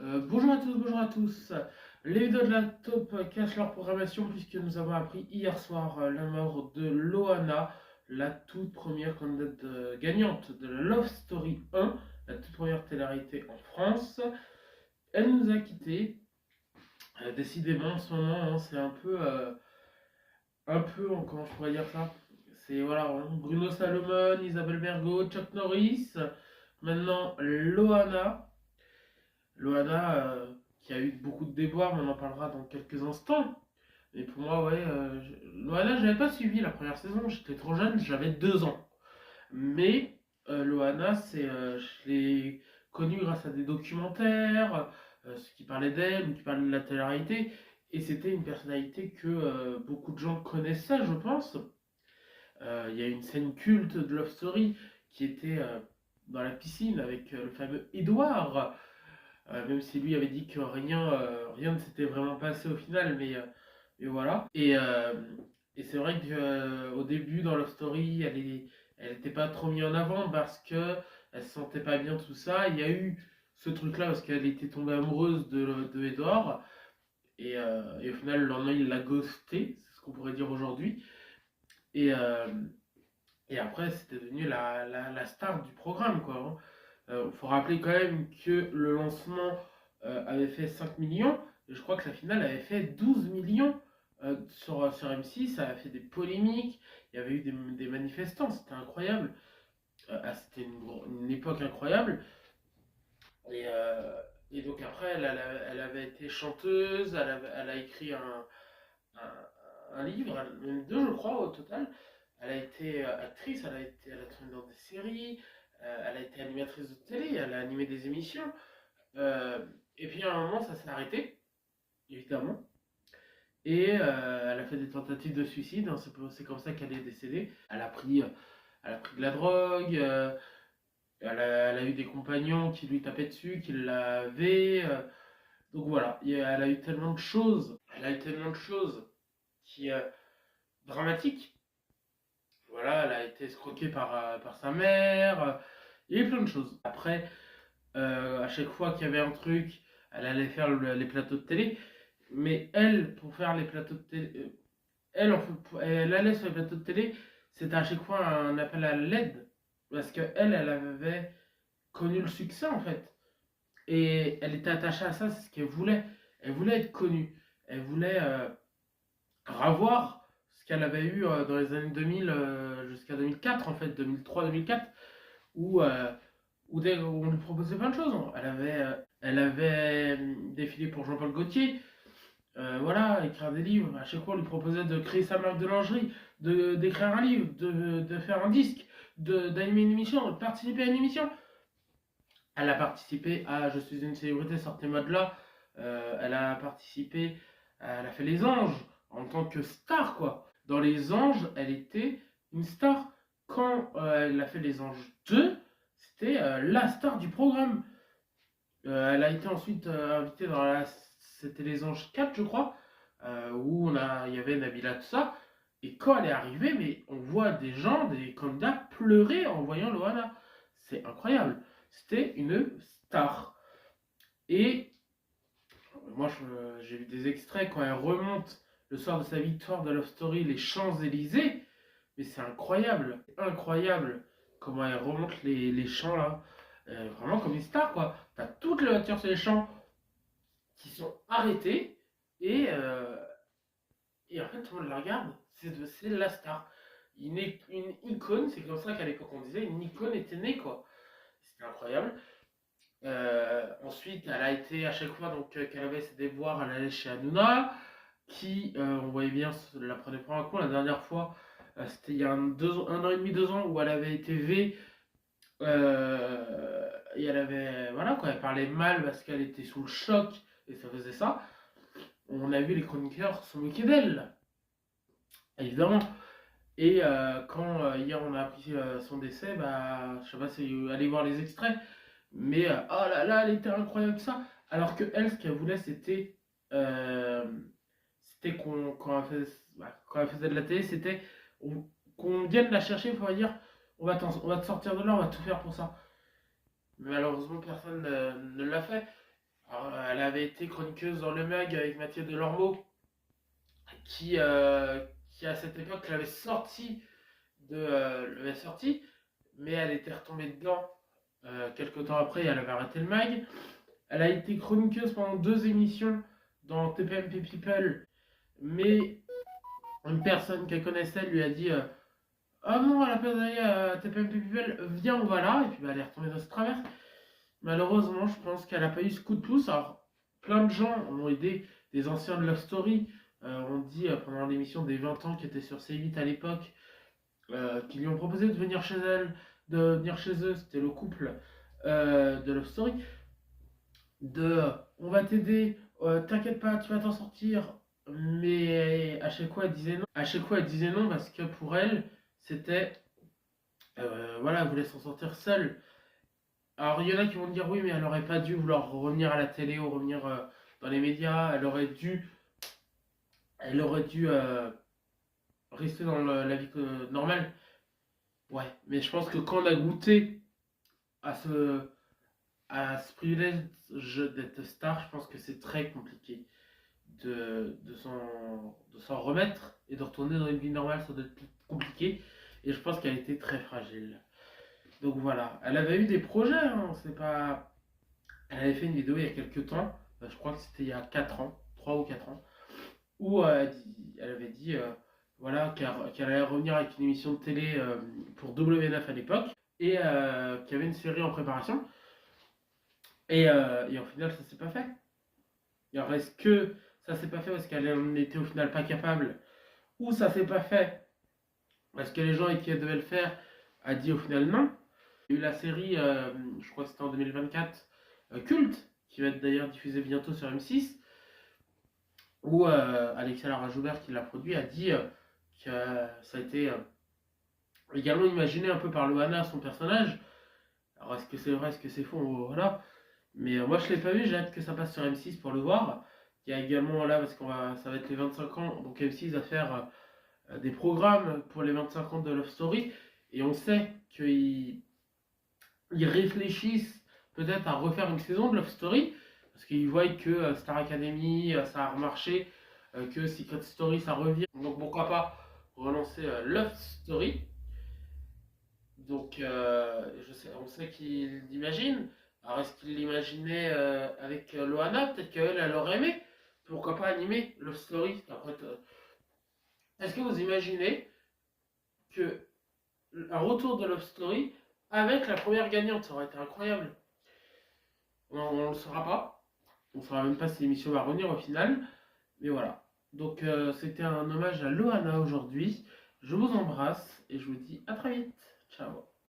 Bonjour à tous. Les vidéos de la top cachent leur programmation puisque nous avons appris hier soir la mort de Loana, la toute première candidate gagnante de la Love Story 1, la toute première télé-réalité en France. Elle nous a quittés. Décidément, en ce moment, hein, c'est comment je pourrais dire ça? C'est voilà, hein, Bruno Salomon, Isabelle Mergo, Chuck Norris, maintenant Loana, qui a eu beaucoup de déboires, mais on en parlera dans quelques instants. Mais pour moi, ouais, Loana, j'avais pas suivi la première saison, j'étais trop jeune, j'avais 2 ans. Mais Loana, je l'ai connue grâce à des documentaires, ceux qui parlaient d'elle ou qui parlaient de la télé-réalité. Et c'était une personnalité que beaucoup de gens connaissaient, je pense. Il y a une scène culte de Love Story qui était dans la piscine avec le fameux Edouard. Même si lui avait dit que rien ne s'était vraiment passé au final, mais voilà. Et c'est vrai qu'au début, dans Love Story, elle était pas trop mise en avant parce que elle se sentait pas bien, tout ça. Il y a eu ce truc-là parce qu'elle était tombée amoureuse de Edward. Et au final, le lendemain, il l'a ghosté, c'est ce qu'on pourrait dire aujourd'hui. Et, euh, et après, c'était devenu la star du programme, quoi, hein. Faut rappeler quand même que le lancement avait fait 5 millions, et je crois que la finale avait fait 12 millions sur M6, ça a fait des polémiques, il y avait eu des manifestants, c'était incroyable. C'était une époque incroyable. Et, euh, et donc après, elle avait été chanteuse, elle a écrit un livre, même deux je crois au total. Elle a été actrice, elle a tourné dans des séries, elle a été animatrice de télé, elle a animé des émissions. Euh, et puis à un moment, ça s'est arrêté, évidemment. Et elle a fait des tentatives de suicide, hein, c'est comme ça qu'elle est décédée. Elle a pris de la drogue, elle a eu des compagnons qui lui tapaient dessus, qui l'avaient. Donc voilà, elle a eu tellement de choses, elle a eu tellement de choses qui dramatiques. Voilà, elle a été escroquée par sa mère, il y a eu plein de choses. Après, à chaque fois qu'il y avait un truc, elle allait faire les plateaux de télé. Mais elle, pour faire les plateaux de télé, elle allait sur les plateaux de télé, c'était à chaque fois un appel à l'aide. Parce qu'elle, elle avait connu le succès en fait. Et elle était attachée à ça, c'est ce qu'elle voulait. Elle voulait être connue. Elle voulait ravoir ce qu'elle avait eu dans les années 2000 jusqu'à 2004, en fait, 2003-2004, où, où on lui proposait plein de choses, hein. Elle avait défilé pour Jean-Paul Gaultier, voilà, écrire des livres. À chaque fois, on lui proposait de créer sa marque de lingerie, d'écrire un livre, de faire un disque, d'animer une émission, de participer à une émission. Elle a participé à Je suis une célébrité, sortez-moi de là. Elle a participé, elle a fait Les Anges en tant que star, quoi. Dans Les Anges, elle était une star. Quand elle a fait Les Anges 2, c'était la star du programme. Elle a été ensuite invitée dans c'était Les Anges 4, je crois, où il y avait Nabila, tout ça. Et quand elle est arrivée, mais on voit des gens, des candidats pleurer en voyant Loana. C'est incroyable. C'était une star. Et moi, j'ai vu des extraits quand elle remonte le soir de sa victoire de Love Story, les Champs-Élysées. Mais c'est incroyable, incroyable comment elle remonte les champs là. Vraiment comme une star, quoi. T'as toutes les voitures sur les champs qui sont arrêtées et en fait tout le monde la regarde. C'est la star. Une icône, c'est comme ça qu'à l'époque on disait, une icône était née, quoi. C'était incroyable. Ensuite, elle a été à chaque fois donc qu'elle avait ses déboires, elle allait chez Hanouna, qui, on voyait bien, la prenait pour un con. La dernière fois, c'était il y a un an et demi, 2 ans, où elle avait été V. Et elle avait, voilà quoi, elle parlait mal parce qu'elle était sous le choc et ça faisait ça. On a vu les chroniqueurs se moquer d'elle, évidemment. Et quand hier on a appris son décès, bah, je sais pas si allez voir les extraits, mais oh là là, elle était incroyable ça. Alors que elle, ce qu'elle voulait, euh, c'était quand elle faisait de la télé, c'était qu'on vienne la chercher pour dire on va te sortir de là, on va tout faire pour ça. Mais malheureusement, personne ne l'a fait. Alors, elle avait été chroniqueuse dans Le Mag avec Mathieu Delormeau, qui à cette époque l'avait sorti, mais elle était retombée dedans quelques temps après et elle avait arrêté le mag. Elle a été chroniqueuse pendant 2 émissions dans TPMP People, mais une personne qu'elle connaissait lui a dit ah non, à la place d'aller à TPMP People, viens, on va là. Et puis bah, elle est retombée dans ce travers. Malheureusement, je pense qu'elle n'a pas eu ce coup de pouce. Alors, plein de gens ont aidé, des anciens de Love Story, ont dit pendant l'émission des 20 ans qui était sur C8 à l'époque, qui lui ont proposé de venir chez elle, de venir chez eux, c'était le couple de Love Story, on va t'aider, t'inquiète pas, tu vas t'en sortir. Mais à chaque fois elle disait non. À chaque fois elle disait non parce que pour elle, c'était voilà, elle voulait s'en sortir seule. Alors, il y en a qui vont dire oui, mais elle aurait pas dû vouloir revenir à la télé ou revenir dans les médias. Elle aurait dû rester dans la vie normale. Ouais, mais je pense que quand on a goûté à ce privilège d'être star, je pense que c'est très compliqué de s'en remettre et de retourner dans une vie normale. Ça doit être compliqué. Et je pense qu'elle était très fragile. Donc voilà, elle avait eu des projets, hein, c'est pas. Elle avait fait une vidéo il y a quelques temps, je crois que c'était il y a 4 ans, 3 ou 4 ans, où elle avait dit voilà, qu'elle allait revenir avec une émission de télé pour W9 à l'époque, et qu'il y avait une série en préparation. Et au final, ça s'est pas fait. Alors, est-ce que ça s'est pas fait parce qu'elle en était au final pas capable, ou ça s'est pas fait parce que les gens avec qui elle devait le faire a dit au final non. Il y a eu la série, je crois que c'était en 2024, Culte, qui va être d'ailleurs diffusée bientôt sur M6, où Alexia Lara-Joubert, qui l'a produit, a dit que ça a été également imaginé un peu par Loana, son personnage. Alors est-ce que c'est vrai, est-ce que c'est faux, voilà. Mais moi je l'ai pas vu, j'ai hâte que ça passe sur M6 pour le voir. Il y a également là, parce ça va être les 25 ans, donc M6 va faire des programmes pour les 25 ans de Love Story. Et on sait qu'ils réfléchissent peut-être à refaire une saison de Love Story, parce qu'ils voient que Star Academy, ça a remarché, que Secret Story, ça revient. Donc pourquoi pas relancer Love Story. Donc on sait qu'ils l'imaginent. Alors est-ce qu'ils l'imaginaient avec Loana? Peut-être qu'elle, elle aurait aimé. Pourquoi pas animer Love Story? Après, est-ce que vous imaginez que un retour de Love Story avec la première gagnante? Ça aurait été incroyable. On ne le saura pas. On ne saura même pas si l'émission va revenir au final. Mais voilà. Donc c'était un hommage à Loana aujourd'hui. Je vous embrasse et je vous dis à très vite. Ciao.